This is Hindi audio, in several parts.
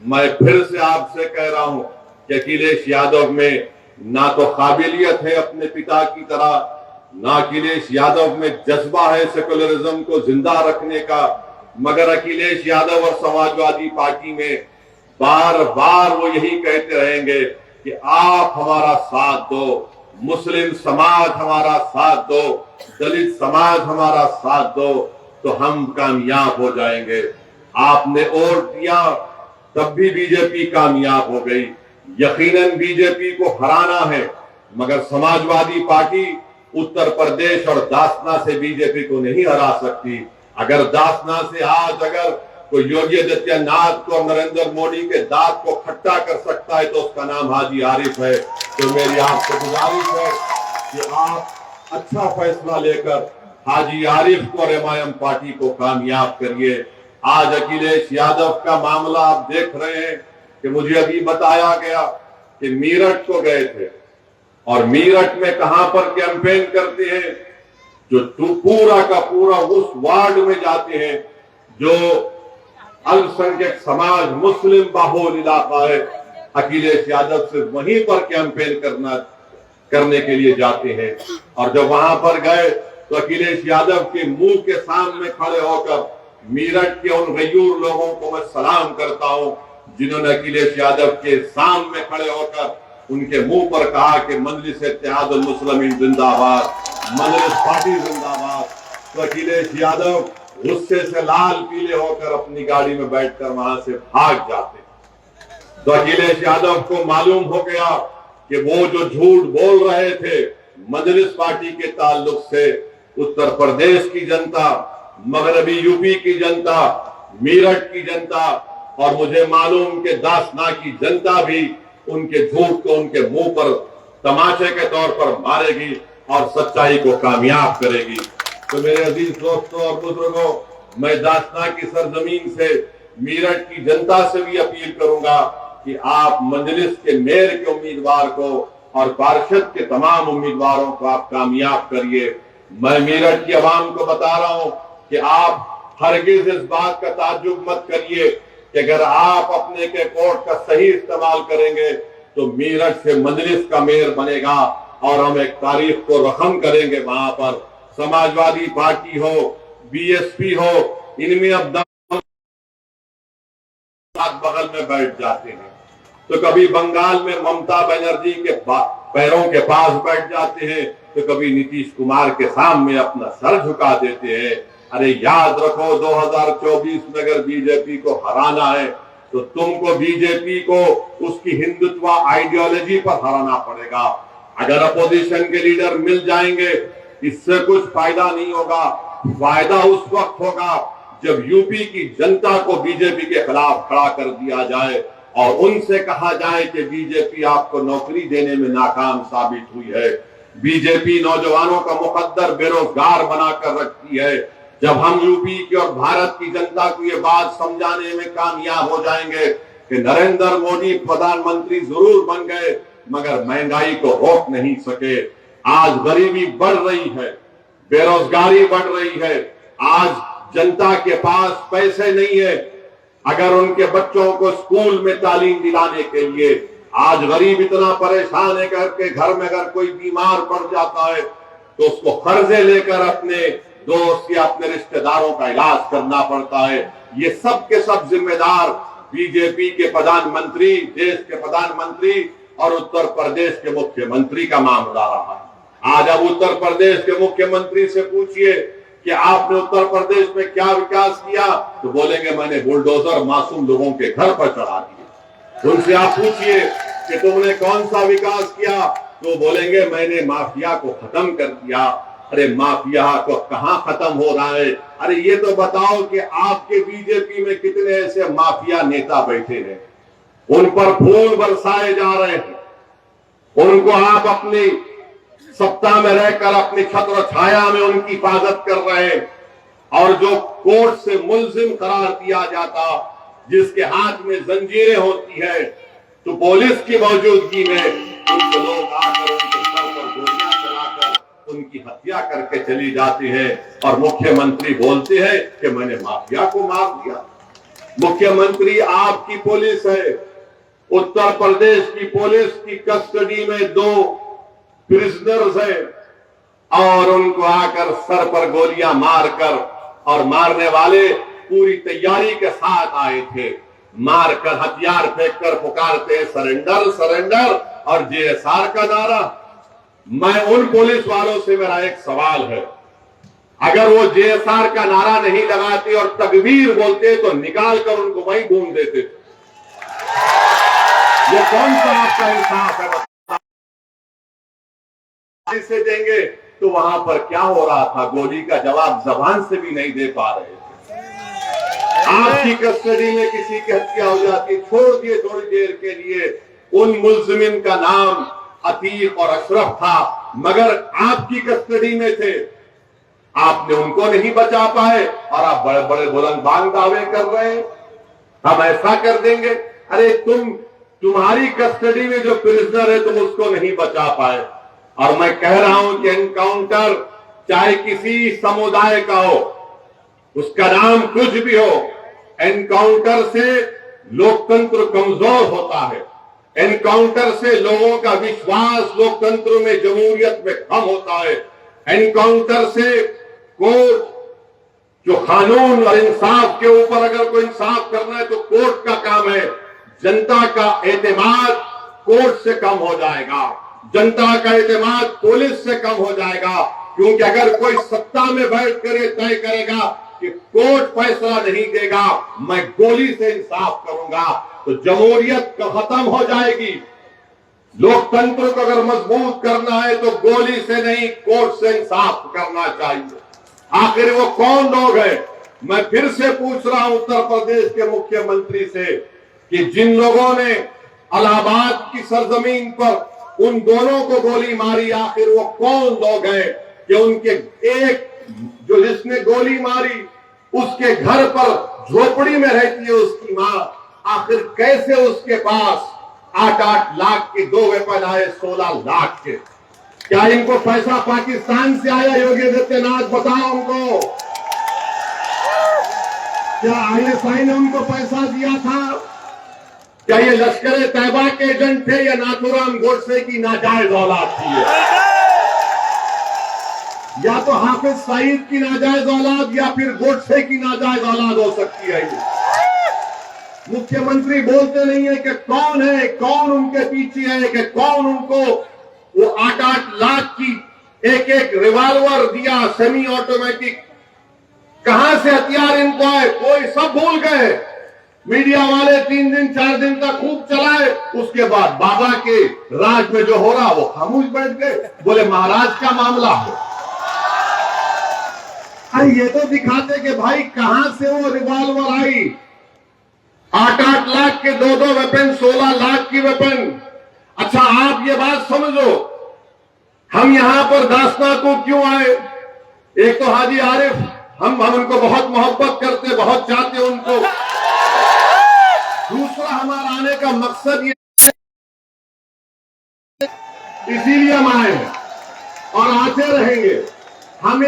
मैं फिर से आपसे कह रहा हूं कि अखिलेश यादव में ना तो काबिलियत है अपने पिता की तरह, ना अखिलेश यादव में जज्बा है सेकुलरिज्म को जिंदा रखने का, मगर अखिलेश यादव और समाजवादी पार्टी में बार बार वो यही कहते रहेंगे कि आप हमारा साथ दो, मुस्लिम समाज हमारा साथ दो, दलित समाज हमारा साथ दो, तो हम कामयाब हो जाएंगे। आपने वोट दिया तब भी बीजेपी कामयाब हो गई। यकीनन बीजेपी को हराना है, मगर समाजवादी पार्टी उत्तर प्रदेश और दासना से बीजेपी को नहीं हरा सकती। अगर दासना से आज अगर कोई योगी आदित्यनाथ को और नरेंद्र मोदी के दांत को खट्टा कर सकता है तो उसका नाम हाजी आरिफ है। तो मेरी आपसे गुजारिश है कि आप अच्छा फैसला लेकर हाजी आरिफ को और एमआईएम पार्टी को कामयाब करिए। आज अखिलेश यादव का मामला आप देख रहे हैं कि मुझे अभी बताया गया कि मीरठ को गए थे और मीरठ में कहां पर कैंपेन करते हैं, जो पूरा का पूरा उस वार्ड में जाते हैं जो अल्पसंख्यक समाज मुस्लिम बाहुल इलाका है। अखिलेश यादव सिर्फ वहीं पर कैंपेन करने के लिए जाते हैं और जब वहां पर गए तो अखिलेश यादव के मुंह के सामने खड़े होकर मीरठ के उन गयूर लोगों को मैं सलाम करता हूं जिन्होंने अखिलेश यादव के सामने खड़े होकर उनके मुंह पर कहा कि मजलिस इत्तेहादुल मुस्लिमीन जिंदाबाद, मजलिस पार्टी जिंदाबाद। तो अखिलेश यादव गुस्से से लाल पीले होकर अपनी गाड़ी में बैठकर वहां से भाग जाते। तो अखिलेश यादव को मालूम हो गया कि वो जो झूठ बोल रहे थे मजलिस पार्टी के ताल्लुक से, उत्तर प्रदेश की जनता, मगरबी यूपी की जनता, मीरठ की जनता और मुझे मालूम कि दासना की जनता भी उनके झूठ को उनके मुंह पर तमाचे के तौर पर मारेगी और सच्चाई को कामयाब करेगी। तो मेरे अजीज दोस्तों और बुजुर्गों, मैं दासना की सरजमीन से मीरठ की जनता से भी अपील करूंगा कि आप मजलिस के मेयर के उम्मीदवार को और पार्षद के तमाम उम्मीदवारों को आप कामयाब करिए। मैं मीरठ की आवाम को बता रहा हूं कि आप हरगिज इस बात का ताज्जुब मत करिए कि अगर आप अपने के वोट का सही इस्तेमाल करेंगे तो मीरठ से मजलिस का मेयर बनेगा और हम एक तारीख को रकम करेंगे। वहां पर समाजवादी पार्टी हो, बीएसपी हो, इनमें अब बगल में बैठ जाते हैं। तो कभी बंगाल में ममता बनर्जी के पैरों के पास बैठ जाते हैं, तो कभी नीतीश कुमार के सामने अपना सर झुका देते हैं। अरे याद रखो 2024 में अगर बीजेपी को हराना है तो तुमको बीजेपी को उसकी हिंदुत्व आइडियोलॉजी पर हराना पड़ेगा। अगर अपोजिशन के लीडर मिल जाएंगे इससे कुछ फायदा नहीं होगा। फायदा उस वक्त होगा जब यूपी की जनता को बीजेपी के खिलाफ खड़ा कर दिया जाए और उनसे कहा जाए कि बीजेपी आपको नौकरी देने में नाकाम साबित हुई है। बीजेपी नौजवानों का मुकद्दर बेरोजगार बनाकर रखती है। जब हम यूपी की और भारत की जनता को ये बात समझाने में कामयाब हो जाएंगे कि नरेंद्र मोदी प्रधानमंत्री जरूर बन गए मगर महंगाई को रोक नहीं सके। आज गरीबी बढ़ रही है, बेरोजगारी बढ़ रही है, आज जनता के पास पैसे नहीं है अगर उनके बच्चों को स्कूल में तालीम दिलाने के लिए। आज गरीब इतना परेशान है कि घर में अगर कोई बीमार पड़ जाता है तो उसको कर्जे लेकर अपने दोस्त या अपने रिश्तेदारों का इलाज करना पड़ता है। ये सब के सब जिम्मेदार बीजेपी के प्रधानमंत्री, देश के प्रधानमंत्री और उत्तर प्रदेश के मुख्यमंत्री का मामला रहा है। आज अब उत्तर प्रदेश के मुख्यमंत्री से पूछिए कि आपने उत्तर प्रदेश में क्या विकास किया, तो बोलेंगे मैंने बुलडोजर मासूम लोगों के घर पर चढ़ा दिए। उनसे आप पूछिए कि तुमने कौन सा विकास किया, तो बोलेंगे मैंने माफिया को खत्म कर दिया। अरे माफिया को कहां खत्म हो रहा है? अरे ये तो बताओ कि आपके बीजेपी में कितने ऐसे माफिया नेता बैठे हैं, उन पर फूल बरसाए जा रहे हैं, उनको आप अपनी सत्ता में रहकर अपनी छत्र छाया में उनकी हिफाजत कर रहे हैं और जो कोर्ट से मुलजिम करार दिया जाता, जिसके हाथ में जंजीरें होती है, तो पुलिस की मौजूदगी में उनके लोग आकर उनके सर पर गोलियां चलाकर उनकी हत्या करके चली जाती है और मुख्यमंत्री बोलते हैं कि मैंने माफिया को मार दिया। मुख्यमंत्री आपकी पुलिस है, उत्तर प्रदेश की पुलिस की कस्टडी में 2 प्रिजनर्स हैं और उनको आकर सर पर गोलियां मारकर, और मारने वाले पूरी तैयारी के साथ आए थे, मारकर हथियार फेंककर पुकारते सरेंडर सरेंडर और जेएसआर का नारा। मैं उन पुलिस वालों से मेरा एक सवाल है, अगर वो जेएसआर का नारा नहीं लगाते और तकबीर बोलते तो निकाल कर उनको वहीं घूम देते। ये कौन सा आपका इंसाफ है? से देंगे तो वहां पर क्या हो रहा था, गोली का जवाब जबान से भी नहीं दे पा रहे थे। आपकी कस्टडी में किसी की हत्या हो जाती, छोड़ दिए थोड़ी देर के लिए, उन मुल्जिमिन का नाम अतीक और अशरफ था, मगर आपकी कस्टडी में थे, आपने उनको नहीं बचा पाए और आप बड़े बड़े बुलंद दावे कर रहे हैं हम ऐसा कर देंगे। अरे तुम्हारी कस्टडी में जो प्रिजनर है तुम उसको नहीं बचा पाए, और मैं कह रहा हूं कि एनकाउंटर चाहे किसी समुदाय का हो, उसका नाम कुछ भी हो, एनकाउंटर से लोकतंत्र कमजोर होता है, एनकाउंटर से लोगों का विश्वास लोकतंत्र में, जमहूरियत में कम होता है, एनकाउंटर से कोर्ट जो कानून और इंसाफ के ऊपर अगर कोई इंसाफ करना है तो कोर्ट का काम है, जनता का एतमाद कोर्ट से कम हो जाएगा, जनता का एतमाद पुलिस से कम हो जाएगा, क्योंकि अगर कोई सत्ता में बैठ कर ये तय करेगा कि कोर्ट फैसला नहीं देगा, मैं गोली से इंसाफ करूंगा, तो जमहूरियत खत्म हो जाएगी। लोकतंत्र को अगर मजबूत करना है तो गोली से नहीं, कोर्ट से इंसाफ करना चाहिए। आखिर वो कौन लोग हैं? मैं फिर से पूछ रहा हूं उत्तर प्रदेश के मुख्यमंत्री से कि जिन लोगों ने इलाहाबाद की सरजमीन पर उन दोनों को गोली मारी, आखिर वो कौन लोग हैं कि उनके एक जो जिसने गोली मारी उसके घर पर झोपड़ी में रहती है उसकी मां, आखिर कैसे उसके पास 8-8 लाख के 2 वेपन आए, 16 लाख के? क्या इनको पैसा पाकिस्तान से आया? योगी आदित्यनाथ बताओ हमको, क्या आईएसआई ने उनको पैसा दिया था? क्या ये लश्कर तैयबा के एजेंट थे या नाथूराम गोडसे की नाजायज औलाद थी? या तो हाफिज सईद की नाजायज औलाद या फिर गोडसे की नाजायज औलाद हो सकती है। मुख्यमंत्री बोलते नहीं है कि कौन है, कौन उनके पीछे है, कि कौन उनको वो 8-8 लाख की एक रिवॉल्वर दिया, सेमी ऑटोमेटिक, कहां से हथियार इनको आए, कोई सब भूल गए। मीडिया वाले 3 दिन 4 दिन तक खूब चलाए, उसके बाद बाबा के राज में जो हो रहा वो खामोश बैठ गए, बोले महाराज का मामला हो। अरे ये तो दिखाते कि भाई कहां से वो रिवॉल्वर आई, 8-8 लाख के 2-2 वेपन, 16 लाख की वेपन। अच्छा आप ये बात समझो, हम यहां पर दासना को क्यों आए? एक तो हाजी आरिफ, हम उनको बहुत मोहब्बत करते, बहुत चाहते उनको। दूसरा हमारा आने का मकसद ये, इसीलिए हम आए हैं और आते रहेंगे। हम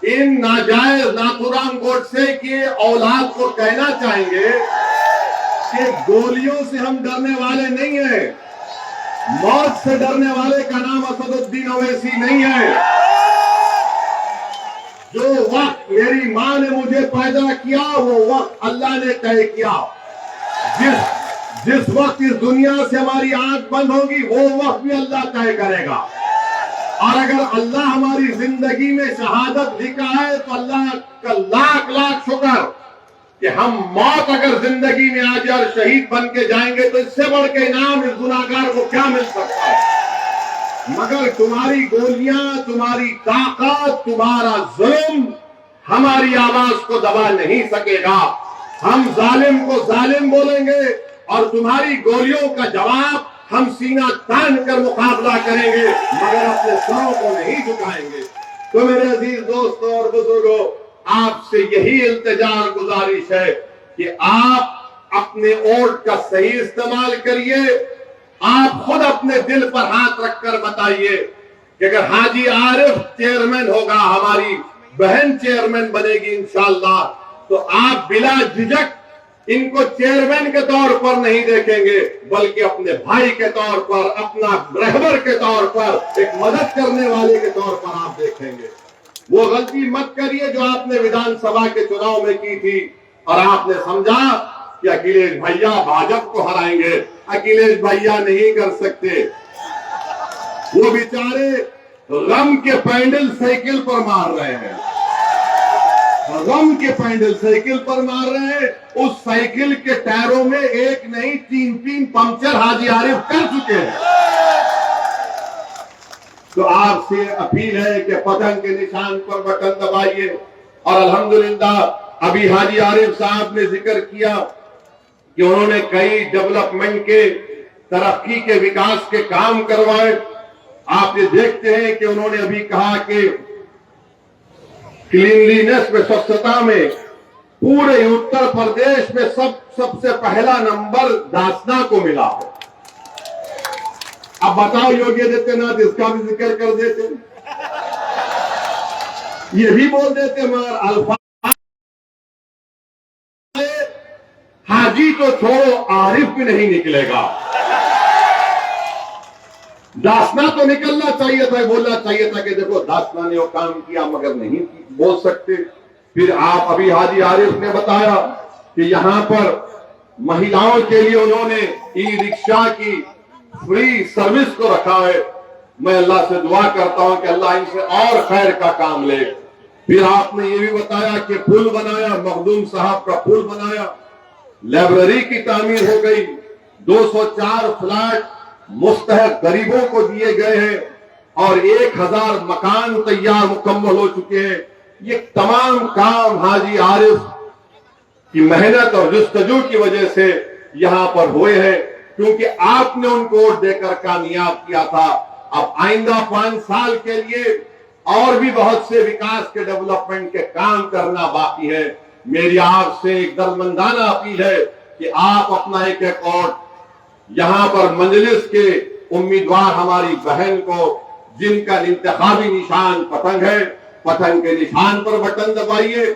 इन नाजायज नाथूराम गोडसे की औलाद को कहना चाहेंगे कि गोलियों से हम डरने वाले नहीं हैं, मौत से डरने वाले का नाम असदुद्दीन ओवैसी नहीं है। जो वक्त मेरी मां ने मुझे पैदा किया वो वक्त अल्लाह ने तय किया। जिस वक्त इस दुनिया से हमारी आंख बंद होगी वो वक्त भी अल्लाह तय करेगा। और अगर अल्लाह हमारी जिंदगी में शहादत लिखा है तो अल्लाह का लाख लाख शुक्र कि हम मौत अगर जिंदगी में आ जाए और शहीद बन के जाएंगे तो इससे बढ़ के इनाम इस गुनाहगार को क्या मिल सकता है। मगर तुम्हारी गोलियां, तुम्हारी ताकत, तुम्हारा जुल्म हमारी आवाज को दबा नहीं सकेगा। हम जालिम को जालिम बोलेंगे और तुम्हारी गोलियों का जवाब हम सीना तान कर मुकाबला करेंगे, मगर अपने सरों को नहीं झुकाएंगे। तो मेरे अजीज दोस्तों और बुजुर्गों, आपसे यही इल्तिजा गुजारिश है कि आप अपने वोट का सही इस्तेमाल करिए। आप खुद अपने दिल पर हाथ रखकर बताइए कि अगर हाजी आरिफ चेयरमैन होगा, हमारी बहन चेयरमैन बनेगी इंशाअल्लाह, तो आप बिला झिझक इनको चेयरमैन के तौर पर नहीं देखेंगे, बल्कि अपने भाई के तौर पर, अपना रहबर के तौर पर, एक मदद करने वाले के तौर पर आप देखेंगे। वो गलती मत करिए जो आपने विधानसभा के चुनाव में की थी और आपने समझा कि अखिलेश भैया भाजपा को हराएंगे। अखिलेश भैया नहीं कर सकते। वो बेचारे गम के पैंडल साइकिल पर मार रहे हैं, गम के पैंडल साइकिल पर मार रहे हैं। उस साइकिल के टायरों में एक नहीं 3-3 पंक्चर हाजी आरिफ कर चुके हैं। तो आपसे अपील है कि पतंग के निशान पर बटन दबाइए। और अल्हम्दुलिल्लाह अभी हाजी आरिफ साहब ने जिक्र किया कि उन्होंने कई डेवलपमेंट के, तरक्की के, विकास के काम करवाए। आप ये देखते हैं कि उन्होंने अभी कहा कि क्लीनलीनेस में, स्वच्छता में पूरे उत्तर प्रदेश में सबसे पहला नंबर दासना को मिला है। अब बताओ योगी आदित्यनाथ इसका भी जिक्र कर देते, ये भी बोल देते, मगर अल्फाज हाजी तो छोड़ो, आरिफ भी नहीं निकलेगा। दासना तो निकलना चाहिए था, बोलना चाहिए था कि देखो दासना ने वो काम किया, मगर नहीं बोल सकते। फिर आप अभी हाजी आरिफ ने बताया कि यहां पर महिलाओं के लिए उन्होंने ई रिक्शा की फ्री सर्विस को रखा है। मैं अल्लाह से दुआ करता हूं कि अल्लाह इनसे और खैर का काम ले। फिर आपने ये भी बताया कि पुल बनाया, मखदूम साहब का पुल बनाया, लाइब्रेरी की तामीर हो गई, 204 फ्लैट मुस्तहक गरीबों को दिए गए हैं और 1000 मकान तैयार मुकम्मल हो चुके हैं। ये तमाम काम हाजी आरिफ की मेहनत और जुस्तजू की वजह से यहां पर हुए हैं, क्योंकि आपने उनको वोट देकर कामयाब किया था। अब आइंदा 5 साल के लिए और भी बहुत से विकास के, डेवलपमेंट के काम करना बाकी है। मेरी आपसे एक दर्दमंदाना अपील है कि आप अपना एक वोट यहां पर मजलिस के उम्मीदवार हमारी बहन को, जिनका इंतखाबी निशान पतंग है, पतंग के निशान पर बटन दबाइए।